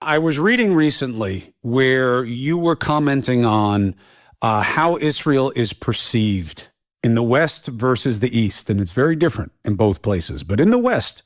I was reading recently where you were commenting on how Israel is perceived in the West versus the East, and it's very different in both places. But in the West,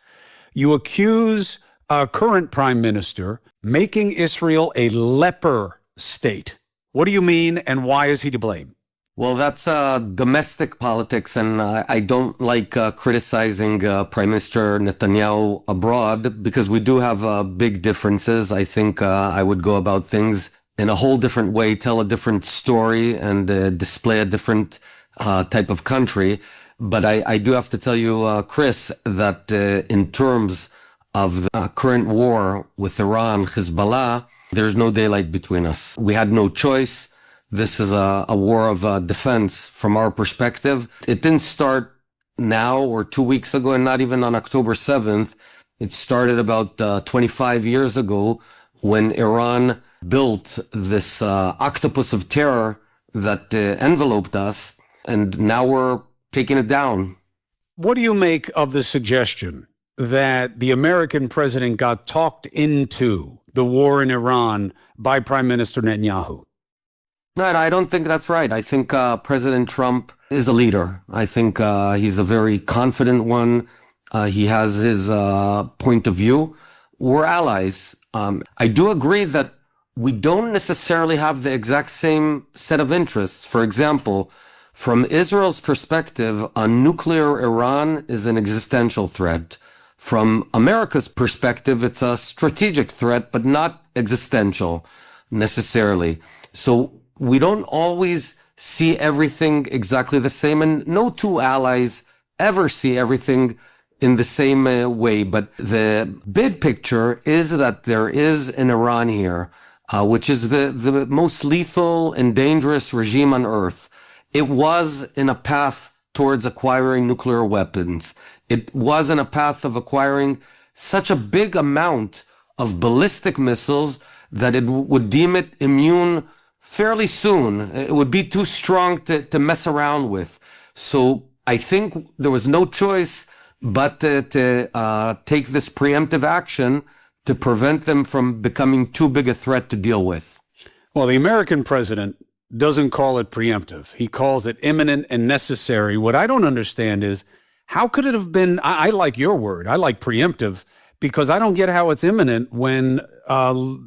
you accuse our current prime minister making Israel a leper state. What do you mean, and why is he to blame? Well, that's domestic politics, and I don't like criticizing Prime Minister Netanyahu abroad because we do have big differences. I think I would go about things in a whole different way, tell a different story, and display a different type of country. But I do have to tell you, Chris, that in terms of the current war with Iran, Hezbollah, there's no daylight between us. We had no choice. This is a war of defense from our perspective. It didn't start now or 2 weeks ago, and not even on October 7th. It started about 25 years ago when Iran built this octopus of terror that enveloped us, and now we're taking it down. What do you make of the suggestion that the American president got talked into the war in Iran by Prime Minister Netanyahu? No, I don't think that's right. I think President Trump is a leader. I think he's a very confident one. He has his point of view. We're allies. I do agree that we don't necessarily have the exact same set of interests. For example, from Israel's perspective, a nuclear Iran is an existential threat. From America's perspective, it's a strategic threat, but not existential necessarily. So we don't always see everything exactly the same, and no two allies ever see everything in the same way. But the big picture is that there is an Iran here, which is the most lethal and dangerous regime on earth. It was in a path towards acquiring nuclear weapons. It was in a path of acquiring such a big amount of ballistic missiles that it would deem it immune fairly soon. It would be too strong to mess around with. So I think there was no choice but to take this preemptive action to prevent them from becoming too big a threat to deal with. Well, the American president doesn't call it preemptive. He calls it imminent and necessary. What I don't understand is, how could it have been, I like your word, I like preemptive, because I don't get how it's imminent when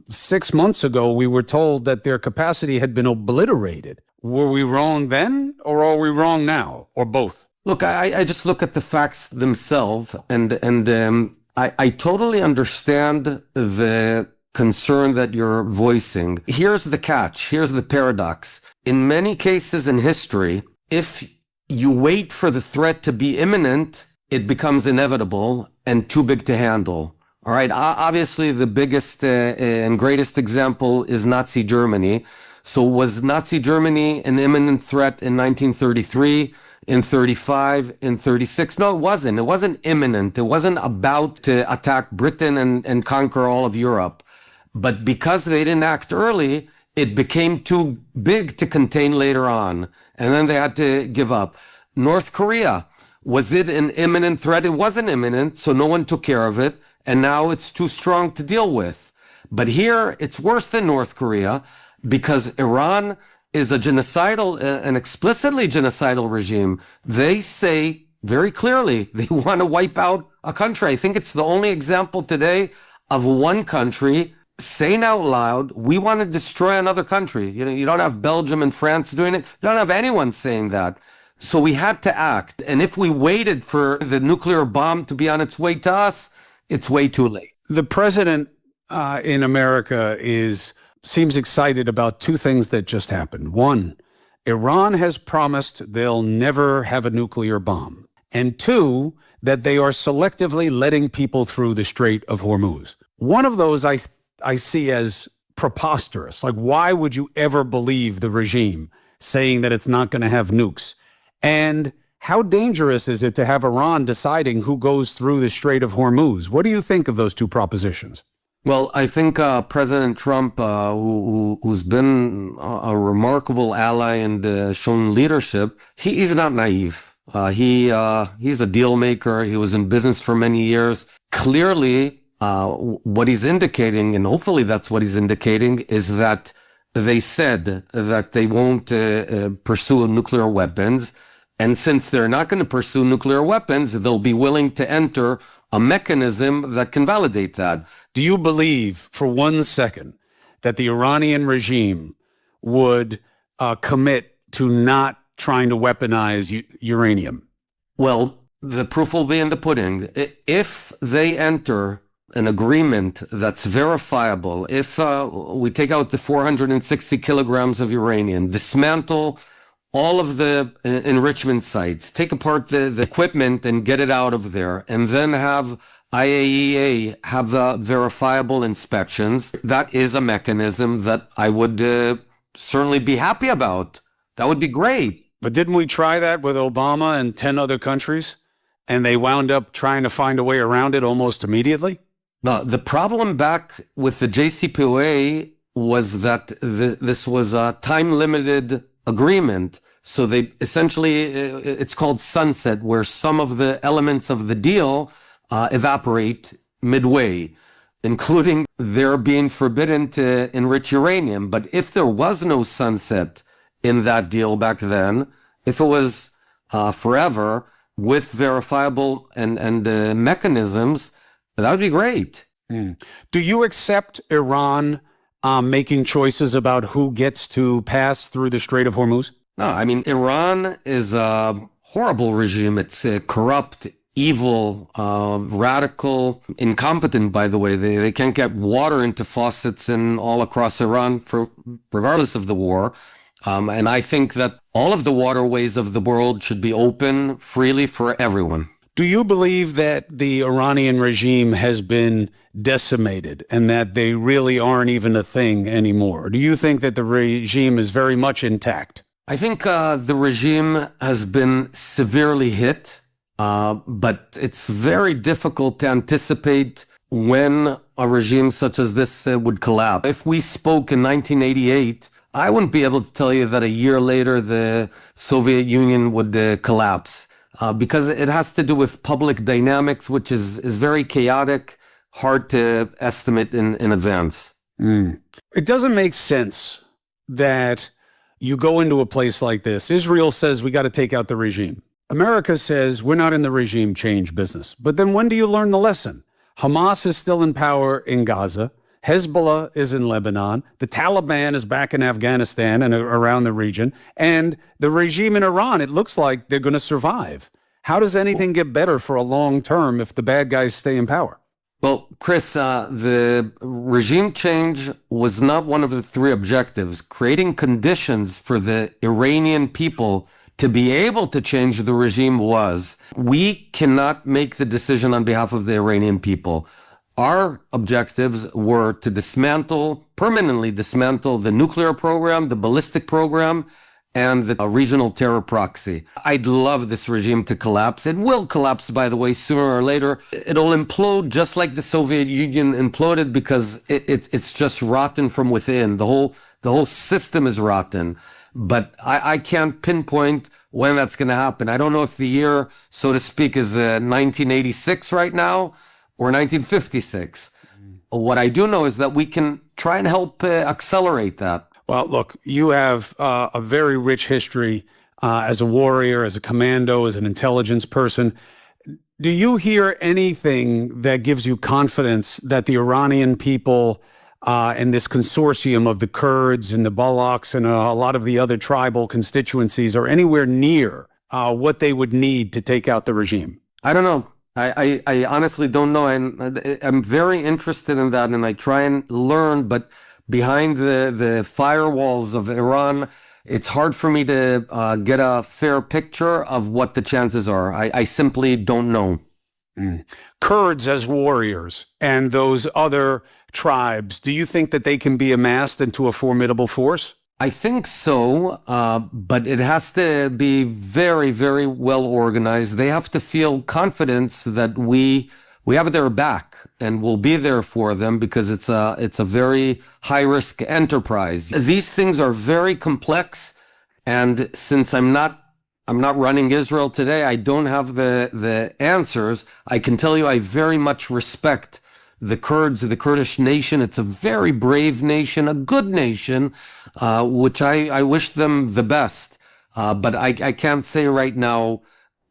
6 months ago we were told that their capacity had been obliterated. Were we wrong then, or are we wrong now, or both? Look, I just look at the facts themselves, and I totally understand the concern that you're voicing. Here's the catch. Here's the paradox. In many cases in history, if you wait for the threat to be imminent, it becomes inevitable and too big to handle. All right. Obviously, the biggest and greatest example is Nazi Germany. So was Nazi Germany an imminent threat in 1933, in 35, in 36? No, it wasn't. It wasn't imminent. It wasn't about to attack Britain and conquer all of Europe. But because they didn't act early, it became too big to contain later on. And then they had to give up. North Korea, was it an imminent threat? It wasn't imminent, so no one took care of it. And now it's too strong to deal with. But here, it's worse than North Korea because Iran is a genocidal, an explicitly genocidal regime. They say very clearly they want to wipe out a country. I think it's the only example today of one country saying out loud, we want to destroy another country. You know, you don't have Belgium and France doing it. You don't have anyone saying that. So we had to act. And if we waited for the nuclear bomb to be on its way to us, it's way too late. The president in America seems excited about two things that just happened. One, Iran has promised they'll never have a nuclear bomb. And two, that they are selectively letting people through the Strait of Hormuz. One of those I see as preposterous. Like, why would you ever believe the regime saying that it's not going to have nukes? And how dangerous is it to have Iran deciding who goes through the Strait of Hormuz? What do you think of those two propositions? Well, I think President Trump, who's been a remarkable ally and shown leadership, he's not naive. He's a deal maker. He was in business for many years. Clearly, what he's indicating, and hopefully that's what he's indicating, is that they said that they won't pursue nuclear weapons. And since they're not going to pursue nuclear weapons, they'll be willing to enter a mechanism that can validate that. Do you believe for 1 second that the Iranian regime would commit to not trying to weaponize uranium? Well, the proof will be in the pudding. If they enter an agreement that's verifiable, if we take out the 460 kilograms of uranium, dismantle all of the enrichment sites, take apart the equipment and get it out of there, and then have IAEA have verifiable inspections, that is a mechanism that I would certainly be happy about. That would be great. But didn't we try that with Obama and 10 other countries? And they wound up trying to find a way around it almost immediately? No, the problem back with the JCPOA was that this was a time-limited agreement. So they essentially, it's called sunset, where some of the elements of the deal evaporate midway, including their being forbidden to enrich uranium. But if there was no sunset in that deal back then, if it was forever with verifiable and mechanisms, that would be great. Do you accept Iran making choices about who gets to pass through the Strait of Hormuz? No, I mean, Iran is a horrible regime. It's corrupt, evil, radical, incompetent, by the way. They can't get water into faucets in all across Iran, regardless of the war. And I think that all of the waterways of the world should be open freely for everyone. Do you believe that the Iranian regime has been decimated and that they really aren't even a thing anymore? Do you think that the regime is very much intact? I think the regime has been severely hit, but it's very difficult to anticipate when a regime such as this would collapse. If we spoke in 1988, I wouldn't be able to tell you that a year later the Soviet Union would collapse. Because it has to do with public dynamics, which is very chaotic, hard to estimate in advance. It doesn't make sense that you go into a place like this. Israel says we got to take out the regime. America says we're not in the regime change business. But then when do you learn the lesson? Hamas is still in power in Gaza. Hezbollah is in Lebanon. The Taliban is back in Afghanistan and around the region. And the regime in Iran, it looks like they're going to survive. How does anything get better for a long term if the bad guys stay in power? Well, Chris, the regime change was not one of the three objectives. Creating conditions for the Iranian people to be able to change the regime was. We cannot make the decision on behalf of the Iranian people. Our objectives were to permanently dismantle the nuclear program, the ballistic program, and the regional terror proxy. I'd love this regime to collapse. It will collapse, by the way, sooner or later. It'll implode just like the Soviet Union imploded because it's just rotten from within. The whole system is rotten. But I can't pinpoint when that's going to happen. I don't know if the year, so to speak, is 1986 right now, or 1956. What I do know is that we can try and help accelerate that. Well, look, you have a very rich history as a warrior, as a commando, as an intelligence person. Do you hear anything that gives you confidence that the Iranian people and this consortium of the Kurds and the Balochs and a lot of the other tribal constituencies are anywhere near what they would need to take out the regime? I don't know. I honestly don't know. And I'm very interested in that, and I try and learn, but behind the firewalls of Iran, it's hard for me to get a fair picture of what the chances are. I simply don't know. Kurds as warriors and those other tribes, do you think that they can be amassed into a formidable force? I think so, but it has to be very, very well organized. They have to feel confidence that we have their back and we'll be there for them because it's a very high risk enterprise. These things are very complex, and since I'm not running Israel today, I don't have the answers. I can tell you I very much respect the Kurds, the Kurdish nation. It's a very brave nation, a good nation, which I wish them the best. But I can't say right now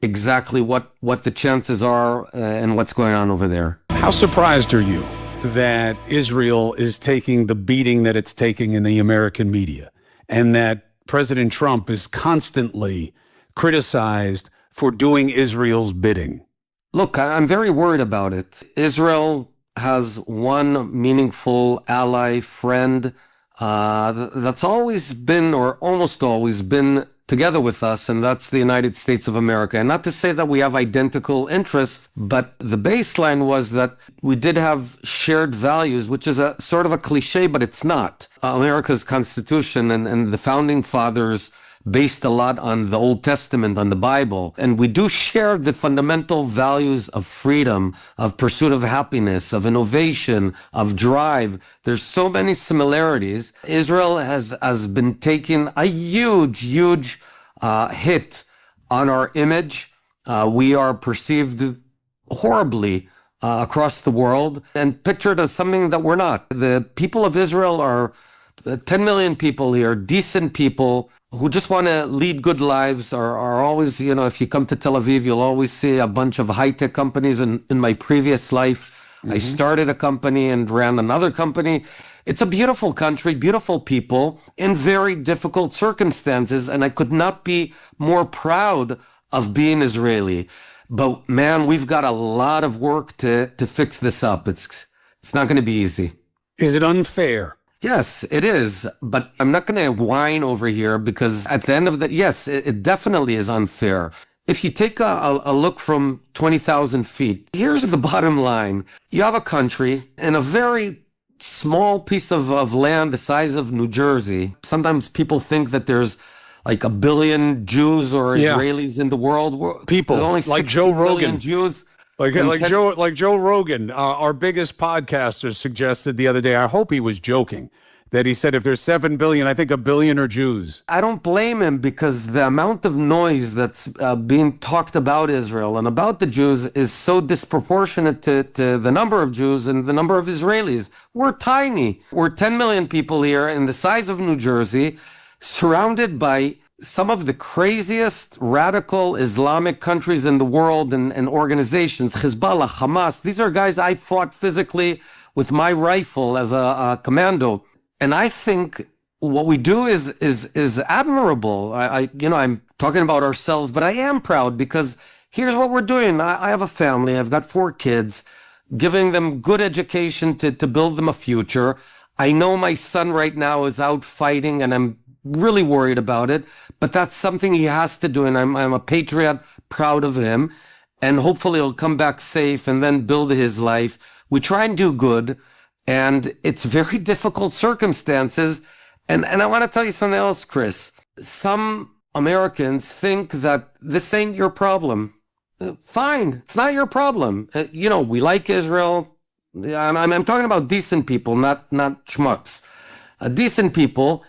exactly what the chances are and what's going on over there. How surprised are you that Israel is taking the beating that it's taking in the American media, and that President Trump is constantly criticized for doing Israel's bidding? Look, I'm very worried about it. Israel has one meaningful ally, friend, that's always been, or almost always been, together with us, and that's the United States of America. And not to say that we have identical interests, but the baseline was that we did have shared values, which is a sort of a cliche, but it's not. America's Constitution and the founding fathers based a lot on the Old Testament, on the Bible. And we do share the fundamental values of freedom, of pursuit of happiness, of innovation, of drive. There's so many similarities. Israel has been taking a huge hit on our image. We are perceived horribly across the world and pictured as something that we're not. The people of Israel are 10 million people here, decent people, who just want to lead good lives, are always, if you come to Tel Aviv, you'll always see a bunch of high-tech companies. In my previous life, I started a company and ran another company. It's a beautiful country, beautiful people, in very difficult circumstances, and I could not be more proud of being Israeli. But man, we've got a lot of work to fix this up. It's not going to be easy. Is it unfair? Yes, it is, but I'm not going to whine over here, because at the end of the, yes, it definitely is unfair. If you take a look from 20,000 feet, here's the bottom line. You have a country in a very small piece of land the size of New Jersey. Sometimes people think that there's like 1 billion Jews or Israelis in the world. People only like Joe Rogan. Jews. Like Joe Rogan, our biggest podcaster, suggested the other day. I hope he was joking, that he said if there's 7 billion, I think 1 billion are Jews. I don't blame him, because the amount of noise that's being talked about Israel and about the Jews is so disproportionate to the number of Jews and the number of Israelis. We're tiny. We're 10 million people here in the size of New Jersey, surrounded by some of the craziest radical Islamic countries in the world and organizations, Hezbollah, Hamas. These are guys I fought physically with my rifle as a commando. And I think what we do is admirable. I'm talking about ourselves, but I am proud, because here's what we're doing. I have a family. I've got 4 kids, giving them good education to build them a future. I know my son right now is out fighting, and I'm really worried about it, but that's something he has to do, and I'm a patriot, proud of him, and hopefully he'll come back safe and then build his life. We try and do good, and it's very difficult circumstances, and I want to tell you something else, Chris. Some Americans think that this ain't your problem. Fine, it's not your problem. We like Israel. I'm talking about decent people, not schmucks. Decent people.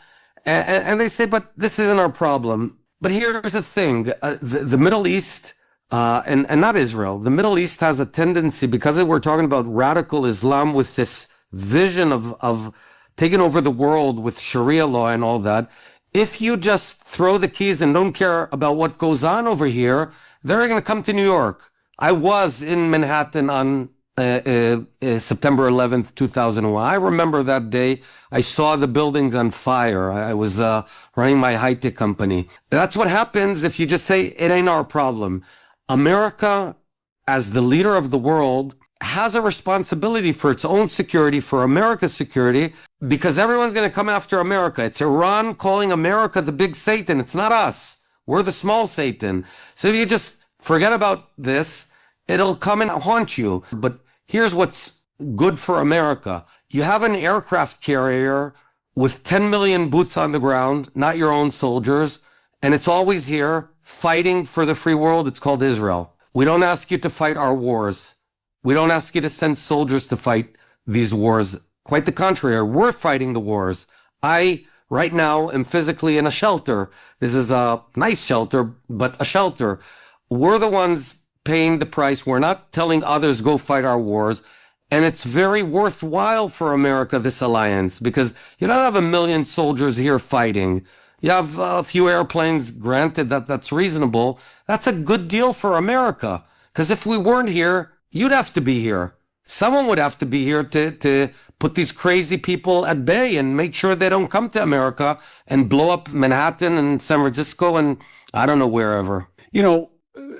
And they say, but this isn't our problem. But here's the thing. The Middle East, and not Israel, the Middle East has a tendency, because we're talking about radical Islam with this vision of taking over the world with Sharia law and all that. If you just throw the keys and don't care about what goes on over here, they're going to come to New York. I was in Manhattan on September 11th, 2001. I remember that day. I saw the buildings on fire. I was running my high-tech company. That's what happens if you just say, it ain't our problem. America, as the leader of the world, has a responsibility for its own security, for America's security, because everyone's going to come after America. It's Iran calling America the big Satan. It's not us. We're the small Satan. So if you just forget about this, it'll come and haunt you. But here's what's good for America. You have an aircraft carrier with 10 million boots on the ground, not your own soldiers, and it's always here fighting for the free world. It's called Israel. We don't ask you to fight our wars. We don't ask you to send soldiers to fight these wars. Quite the contrary, we're fighting the wars. I, right now, am physically in a shelter. This is a nice shelter, but a shelter. We're the ones paying the price. We're not telling others, go fight our wars. And it's very worthwhile for America, this alliance, because you don't have 1 million soldiers here fighting. You have a few airplanes, granted that's reasonable. That's a good deal for America. Because if we weren't here, you'd have to be here. Someone would have to be here to put these crazy people at bay and make sure they don't come to America and blow up Manhattan and San Francisco and I don't know, wherever. You know,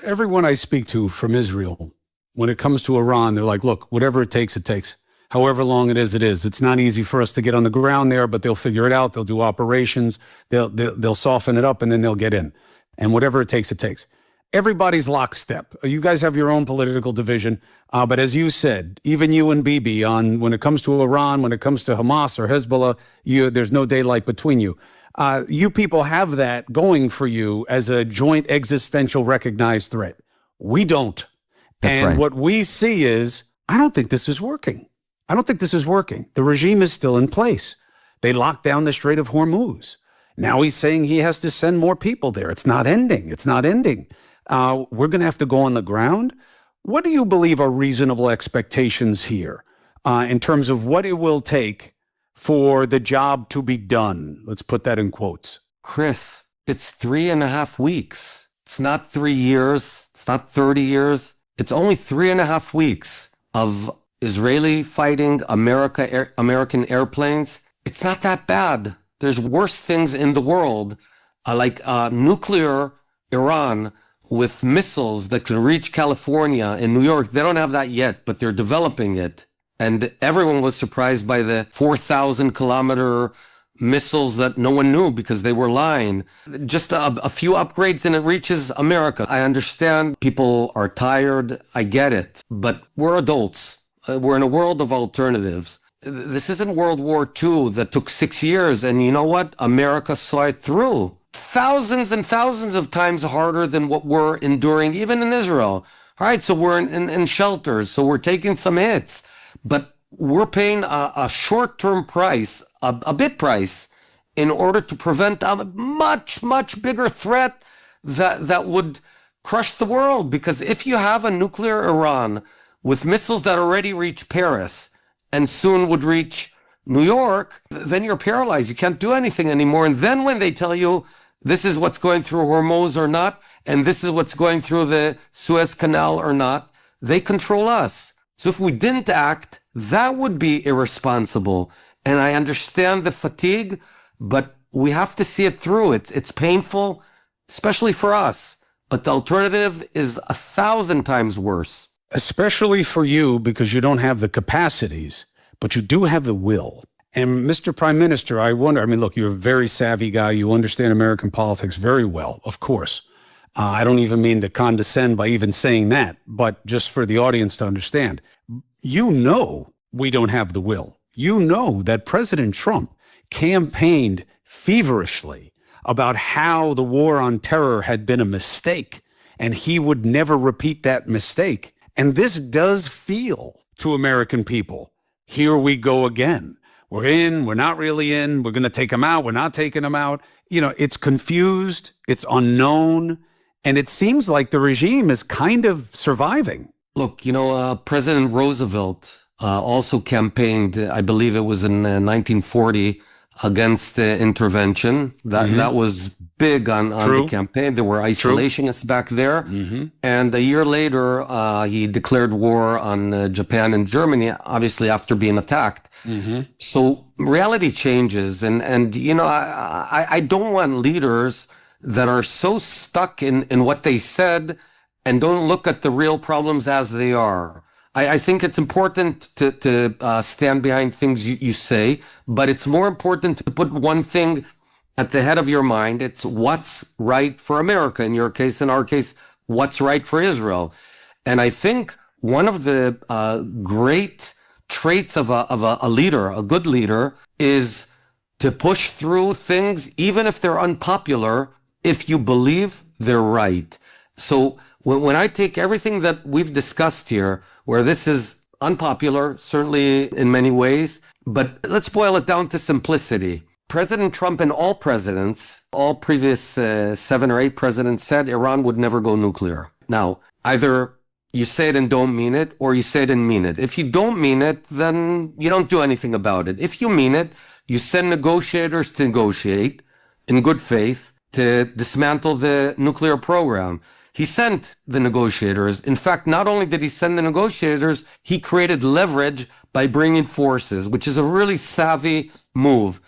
everyone I speak to from Israel, when it comes to Iran, they're like, look, whatever it takes, it takes. However long it is, it is. It's not easy for us to get on the ground there, but they'll figure it out. They'll do operations. They'll soften it up, and then they'll get in. And whatever it takes, it takes. Everybody's lockstep. You guys have your own political division. But as you said, even you and Bibi, when it comes to Iran, when it comes to Hamas or Hezbollah, there's no daylight between you. You people have that going for you as a joint existential recognized threat. We don't. And right. What we see is, I don't think this is working. I don't think this is working. The regime is still in place. They locked down the Strait of Hormuz. Now he's saying he has to send more people there. It's not ending. It's not ending. We're going to have to go on the ground. What do you believe are reasonable expectations here in terms of what it will take for the job to be done? Let's put that in quotes. Chris, it's 3.5 weeks. It's not 3 years. It's not 30 years. It's only 3.5 weeks of Israeli fighting American airplanes. It's not that bad. There's worse things in the world, like nuclear Iran with missiles that can reach California and New York. They don't have that yet, but they're developing it. And everyone was surprised by the 4,000-kilometer missiles that no one knew because they were lying. Just a few upgrades and it reaches America. I understand people are tired. I get it. But we're adults. We're in a world of alternatives. This isn't World War II that took 6 years. And you know what? America saw it through. Thousands and thousands of times harder than what we're enduring, even in Israel. All right, so we're in shelters. So we're taking some hits. But we're paying a short-term price, a bit price, in order to prevent a much, much bigger threat that would crush the world. Because if you have a nuclear Iran with missiles that already reach Paris and soon would reach New York, then you're paralyzed. You can't do anything anymore. And then when they tell you this is what's going through Hormuz or not, and this is what's going through the Suez Canal or not, they control us. So if we didn't act, that would be irresponsible. And I understand the fatigue, but we have to see it through. It's painful, especially for us. But the alternative is 1,000 times worse. Especially for you, because you don't have the capacities, but you do have the will. And Mr. Prime Minister, I wonder, I mean, look, you're a very savvy guy. You understand American politics very well, of course. I don't even mean to condescend by even saying that, but just for the audience to understand. You know we don't have the will. You know that President Trump campaigned feverishly about how the war on terror had been a mistake, and he would never repeat that mistake. And this does feel to American people, here we go again. We're in, we're not really in, we're going to take them out, we're not taking them out. You know, it's confused, it's unknown, and it seems like the regime is kind of surviving. Look, President Roosevelt also campaigned, I believe it was in 1940, against intervention. That was big on the campaign. There were isolationists back there. Mm-hmm. And a year later, he declared war on Japan and Germany, obviously after being attacked. Mm-hmm. So reality changes. And I don't want leaders that are so stuck in what they said and don't look at the real problems as they are. I think it's important to stand behind things you say, but it's more important to put one thing at the head of your mind. It's what's right for America. In your case, in our case, what's right for Israel. And I think one of the great traits of a leader, a good leader, is to push through things, even if they're unpopular, if you believe they're right. So when I take everything that we've discussed here, where this is unpopular, certainly in many ways, but let's boil it down to simplicity. President Trump and all presidents, all previous 7 or 8 presidents said Iran would never go nuclear. Now, either you say it and don't mean it, or you say it and mean it. If you don't mean it, then you don't do anything about it. If you mean it, you send negotiators to negotiate in good faith to dismantle the nuclear program. He sent the negotiators. In fact, not only did he send the negotiators, he created leverage by bringing forces, which is a really savvy move.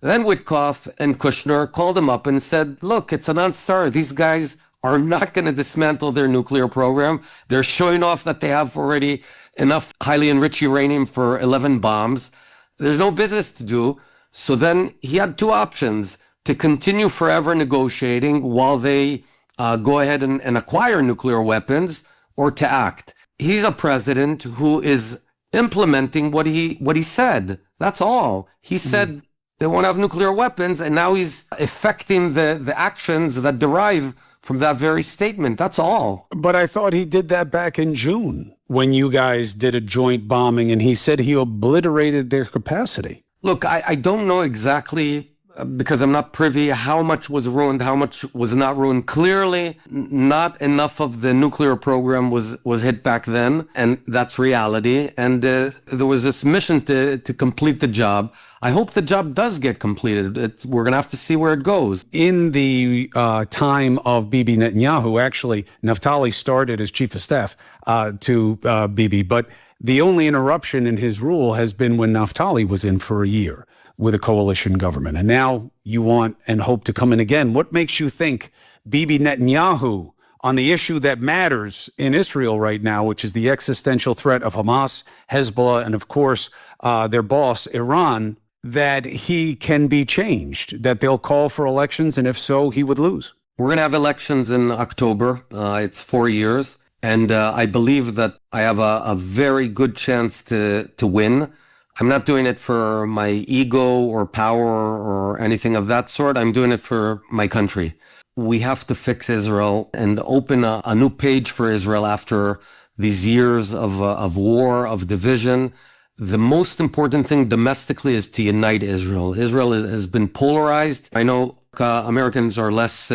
Then Witkoff and Kushner called him up and said, look, it's a non-starter. These guys are not going to dismantle their nuclear program. They're showing off that they have already enough highly enriched uranium for 11 bombs. There's no business to do. So then he had two options: to continue forever negotiating while they go ahead and acquire nuclear weapons, or to act. He's a president who is implementing what he said. That's all. He said they won't have nuclear weapons, and now he's effecting the actions that derive from that very statement. That's all. But I thought he did that back in June when you guys did a joint bombing, and he said he obliterated their capacity. Look, I don't know exactly, because I'm not privy, how much was ruined, how much was not ruined. Clearly, not enough of the nuclear program was hit back then, and that's reality. And there was this mission to complete the job. I hope the job does get completed. We're going to have to see where it goes. In the time of Bibi Netanyahu, actually, Naftali started as chief of staff to Bibi, but the only interruption in his rule has been when Naftali was in for a year with a coalition government. And now you want and hope to come in again. What makes you think Bibi Netanyahu, on the issue that matters in Israel right now, which is the existential threat of Hamas, Hezbollah, and of course, their boss, Iran, that he can be changed, that they'll call for elections, and if so, he would lose? We're going to have elections in October. It's 4 years. And I believe that I have a very good chance to win. I'm not doing it for my ego or power or anything of that sort. I'm doing it for my country. We have to fix Israel and open a new page for Israel after these years of war, of division. The most important thing domestically is to unite Israel. Israel has been polarized. I know Americans are less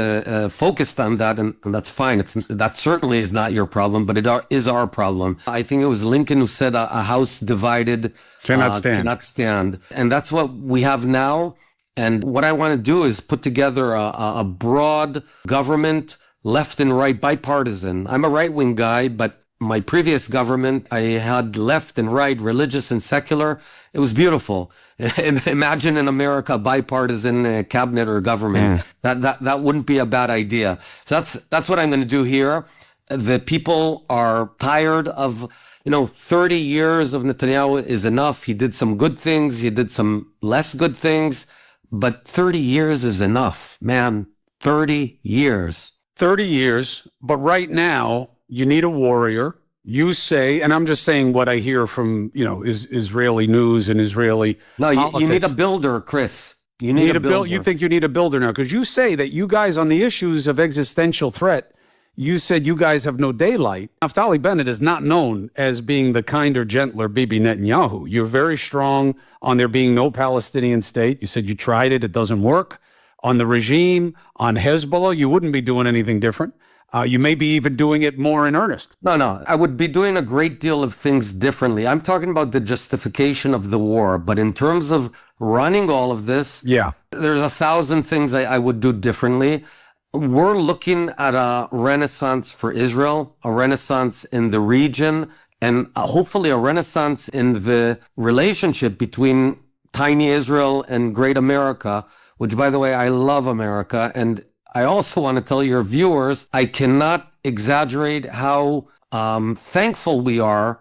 focused on that, and that's fine. That certainly is not your problem, but it is our problem. I think it was Lincoln who said a house divided cannot stand. And that's what we have now. And what I want to do is put together a broad government, left and right, bipartisan. I'm a right-wing guy, but my previous government, I had left and right, religious and secular. It was beautiful. And imagine in America, bipartisan cabinet or government. That wouldn't be a bad idea. So that's what I'm going to do here. The people are tired of, 30 years of Netanyahu is enough. He did some good things. He did some less good things. But 30 years is enough, man. 30 years. 30 years. But right now, you need a warrior. You say, and I'm just saying what I hear from, Israeli news and Israeli politics. You need a builder, Chris. You need a builder. You think you need a builder now? Because you say that you guys on the issues of existential threat, you said you guys have no daylight. Naftali Bennett is not known as being the kinder, gentler Bibi Netanyahu. You're very strong on there being no Palestinian state. You said you tried it. It doesn't work. On the regime, on Hezbollah, you wouldn't be doing anything different. You may be even doing it more in earnest. No. I would be doing a great deal of things differently. I'm talking about the justification of the war. But in terms of running all of this, there's 1,000 things I would do differently. We're looking at a renaissance for Israel, a renaissance in the region, and hopefully a renaissance in the relationship between tiny Israel and great America, which, by the way, I love America. And I also want to tell your viewers, I cannot exaggerate how thankful we are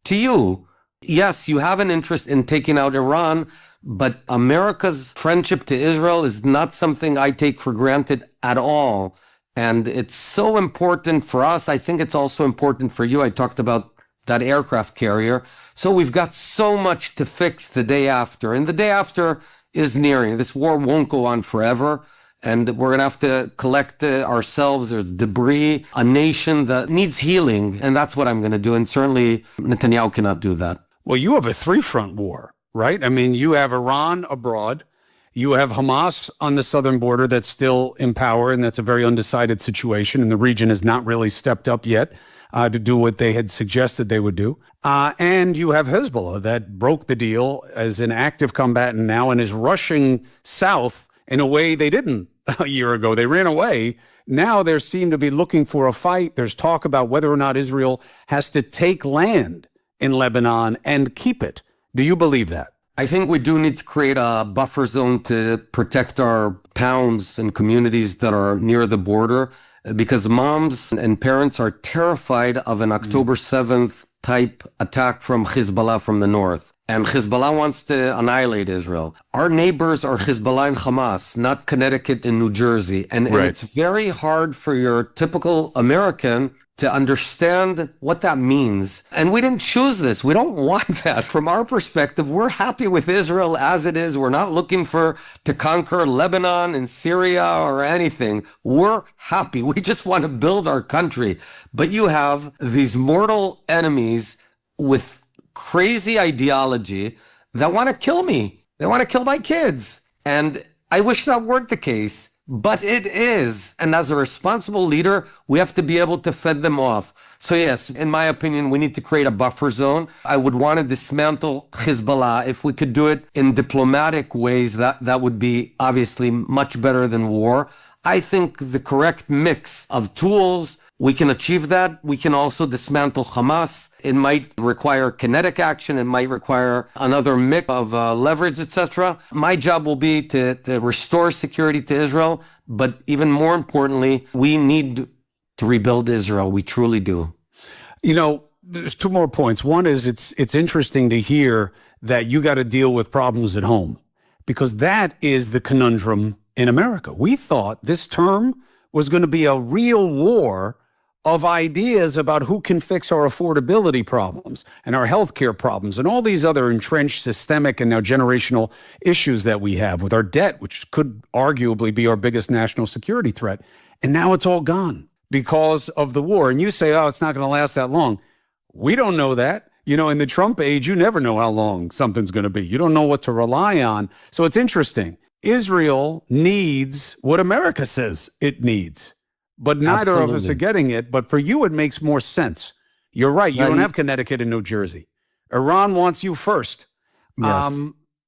to you. Yes, you have an interest in taking out Iran, but America's friendship to Israel is not something I take for granted at all. And it's so important for us. I think it's also important for you. I talked about that aircraft carrier. So we've got so much to fix the day after. And the day after is nearing. This war won't go on forever. And we're going to have to collect ourselves or debris, a nation that needs healing. And that's what I'm going to do. And certainly Netanyahu cannot do that. Well, you have a three-front war, right? I mean, you have Iran abroad. You have Hamas on the southern border that's still in power, and that's a very undecided situation, and the region has not really stepped up yet to do what they had suggested they would do. And you have Hezbollah that broke the deal as an active combatant now and is rushing south in a way they didn't a year ago. They ran away. Now they seem to be looking for a fight. There's talk about whether or not Israel has to take land in Lebanon and keep it. Do you believe that? I think we do need to create a buffer zone to protect our towns and communities that are near the border, because moms and parents are terrified of an October 7th type attack from Hezbollah from the north. And Hezbollah wants to annihilate Israel. Our neighbors are Hezbollah and Hamas, not Connecticut and New Jersey. And it's very hard for your typical American to understand what that means. And we didn't choose this. We don't want that. From our perspective, we're happy with Israel as it is. We're not looking to conquer Lebanon and Syria or anything. We're happy. We just want to build our country. But you have these mortal enemies with crazy ideology that want to kill me. They want to kill my kids. And I wish that weren't the case. But it is. And as a responsible leader, we have to be able to fend them off. So yes, in my opinion, we need to create a buffer zone. I would want to dismantle Hezbollah. If we could do it in diplomatic ways, that would be obviously much better than war. I think the correct mix of tools, we can achieve that. We can also dismantle Hamas. It might require kinetic action. It might require another mix of leverage, etc. My job will be to restore security to Israel. But even more importantly, we need to rebuild Israel. We truly do. You know, there's two more points. One is it's interesting to hear that you got to deal with problems at home, because that is the conundrum in America. We thought this term was going to be a real war of ideas about who can fix our affordability problems and our healthcare problems and all these other entrenched systemic and now generational issues that we have with our debt, which could arguably be our biggest national security threat. And now it's all gone because of the war. And you say, oh, it's not going to last that long. We don't know that. You know, in the Trump age, you never know how long something's going to be. You don't know what to rely on. So it's interesting. Israel needs what America says it needs. But neither of us are getting it. But for you, it makes more sense. You're right. You don't have Connecticut and New Jersey. Iran wants you first. Yes.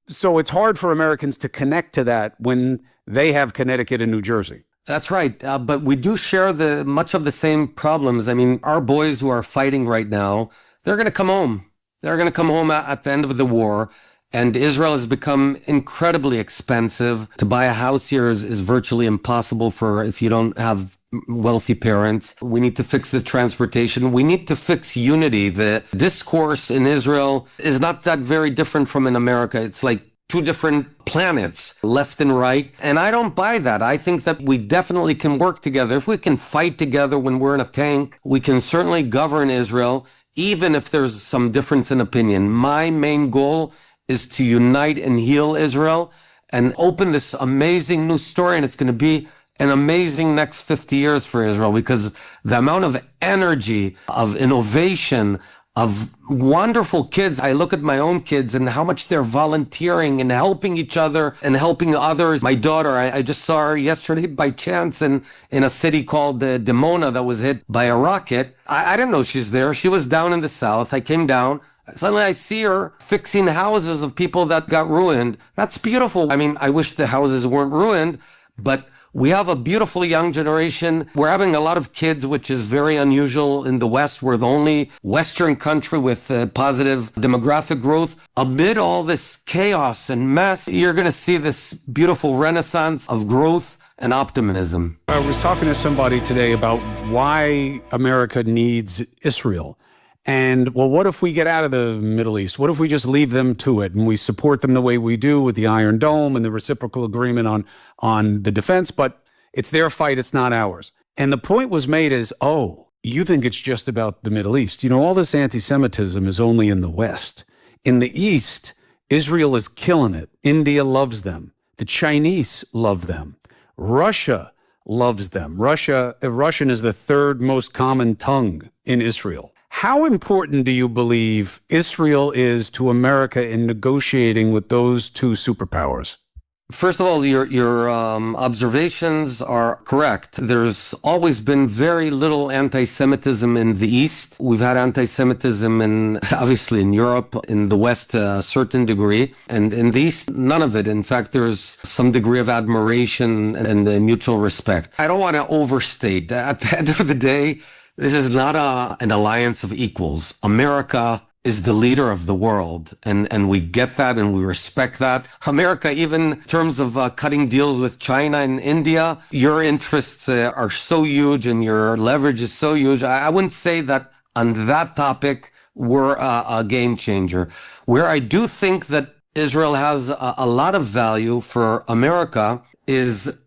So it's hard for Americans to connect to that when they have Connecticut and New Jersey. That's right. But we do share much of the same problems. I mean, our boys who are fighting right now, they're going to come home. They're going to come home at the end of the war. And Israel has become incredibly expensive. To buy a house here is virtually impossible if you don't have wealthy parents. We need to fix the transportation. We need to fix unity. The discourse in Israel is not that very different from in America. It's like two different planets, left and right. And I don't buy that. I think that we definitely can work together. If we can fight together when we're in a tank, we can certainly govern Israel, even if there's some difference in opinion. My main goal is to unite and heal Israel and open this amazing new story. And it's going to be an amazing next 50 years for Israel, because the amount of energy, of innovation, of wonderful kids. I look at my own kids and how much they're volunteering and helping each other and helping others. My daughter, I just saw her yesterday by chance in a city called Dimona that was hit by a rocket. I didn't know she's there. She was down in the south. I came down. Suddenly I see her fixing houses of people that got ruined. That's beautiful. I mean, I wish the houses weren't ruined, but we have a beautiful young generation. We're having a lot of kids, which is very unusual in the West. We're the only Western country with positive demographic growth. Amid all this chaos and mess, you're going to see this beautiful renaissance of growth and optimism. I was talking to somebody today about why America needs Israel. And, well, what if we get out of the Middle East? What if we just leave them to it and we support them the way we do with the Iron Dome and the reciprocal agreement on the defense? But it's their fight, it's not ours. And the point was made is, oh, you think it's just about the Middle East. You know, all this anti-Semitism is only in the West. In the East, Israel is killing it. India loves them. The Chinese love them. Russia loves them. Russian is the third most common tongue in Israel. How important do you believe Israel is to America in negotiating with those two superpowers? First of all, your observations are correct. There's always been very little anti-Semitism in the East. We've had anti-Semitism obviously in Europe, in the West to a certain degree, and in the East, none of it. In fact, there's some degree of admiration and mutual respect. I don't want to overstate. At the end of the day, this is not an alliance of equals. America is the leader of the world, and we get that and we respect that. America, even in terms of cutting deals with China and India, your interests are so huge and your leverage is so huge. I wouldn't say that on that topic we're a game changer. Where I do think that Israel has a lot of value for America is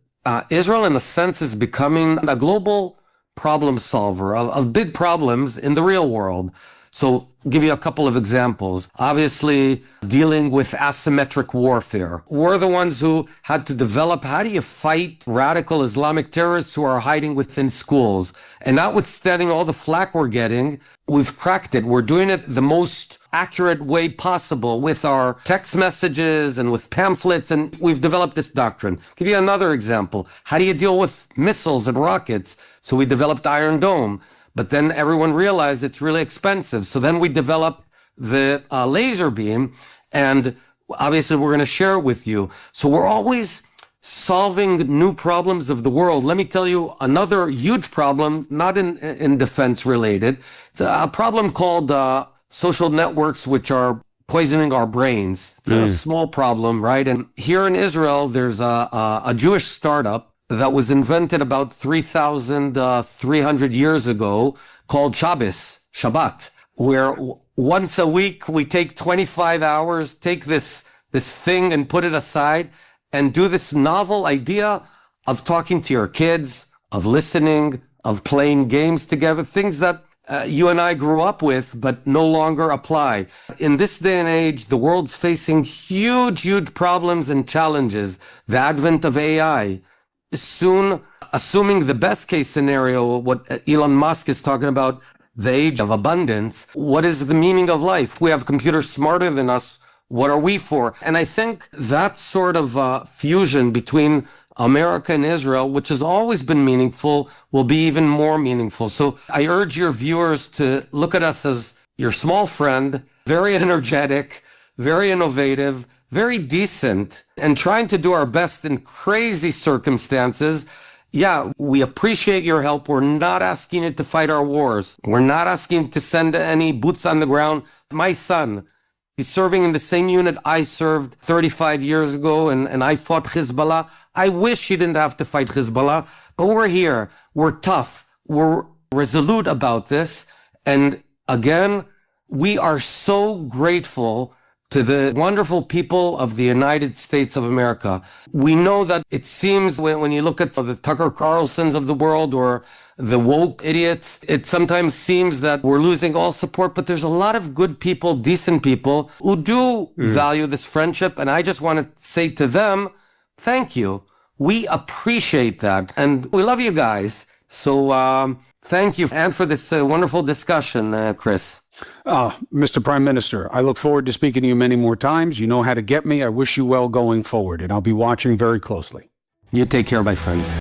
Israel, in a sense, is becoming a global problem solver of big problems in the real world. So give you a couple of examples. Obviously, dealing with asymmetric warfare. We're the ones who had to develop how do you fight radical Islamic terrorists who are hiding within schools. And notwithstanding all the flack we're getting, we've cracked it. We're doing it the most accurate way possible with our text messages and with pamphlets, and we've developed this doctrine. Give you another example. How do you deal with missiles and rockets? So we developed Iron Dome. But then everyone realized it's really expensive. So then we developed the laser beam, and obviously we're going to share it with you. So we're always solving new problems of the world. Let me tell you another huge problem, not in defense related. It's a problem called social networks, which are poisoning our brains. It's a small problem, right? And here in Israel, there's a Jewish startup that was invented about 3,300 years ago called Shabbat, where once a week we take 25 hours, take this thing and put it aside and do this novel idea of talking to your kids, of listening, of playing games together, things that you and I grew up with, but no longer apply. In this day and age, the world's facing huge, huge problems and challenges. The advent of AI, soon, assuming the best case scenario, what Elon Musk is talking about, the age of abundance, what is the meaning of life? We have computers smarter than us. What are we for? And I think that sort of fusion between America and Israel, which has always been meaningful, will be even more meaningful. So I urge your viewers to look at us as your small friend, very energetic, very innovative, very decent, and trying to do our best in crazy circumstances. Yeah, we appreciate your help. We're not asking you to fight our wars. We're not asking to send any boots on the ground. My son, he's serving in the same unit I served 35 years ago, and I fought Hezbollah. I wish he didn't have to fight Hezbollah, but we're here. We're tough. We're resolute about this. And again, we are so grateful to the wonderful people of the United States of America. We know that it seems when you look at the Tucker Carlsons of the world or the woke idiots, it sometimes seems that we're losing all support, but there's a lot of good people, decent people who do value this friendship. And I just want to say to them, thank you. We appreciate that. And we love you guys. So thank you. And for this wonderful discussion, Chris. Mr. Prime Minister, I look forward to speaking to you many more times. You know how to get me. I wish you well going forward, and I'll be watching very closely. You take care, my friend.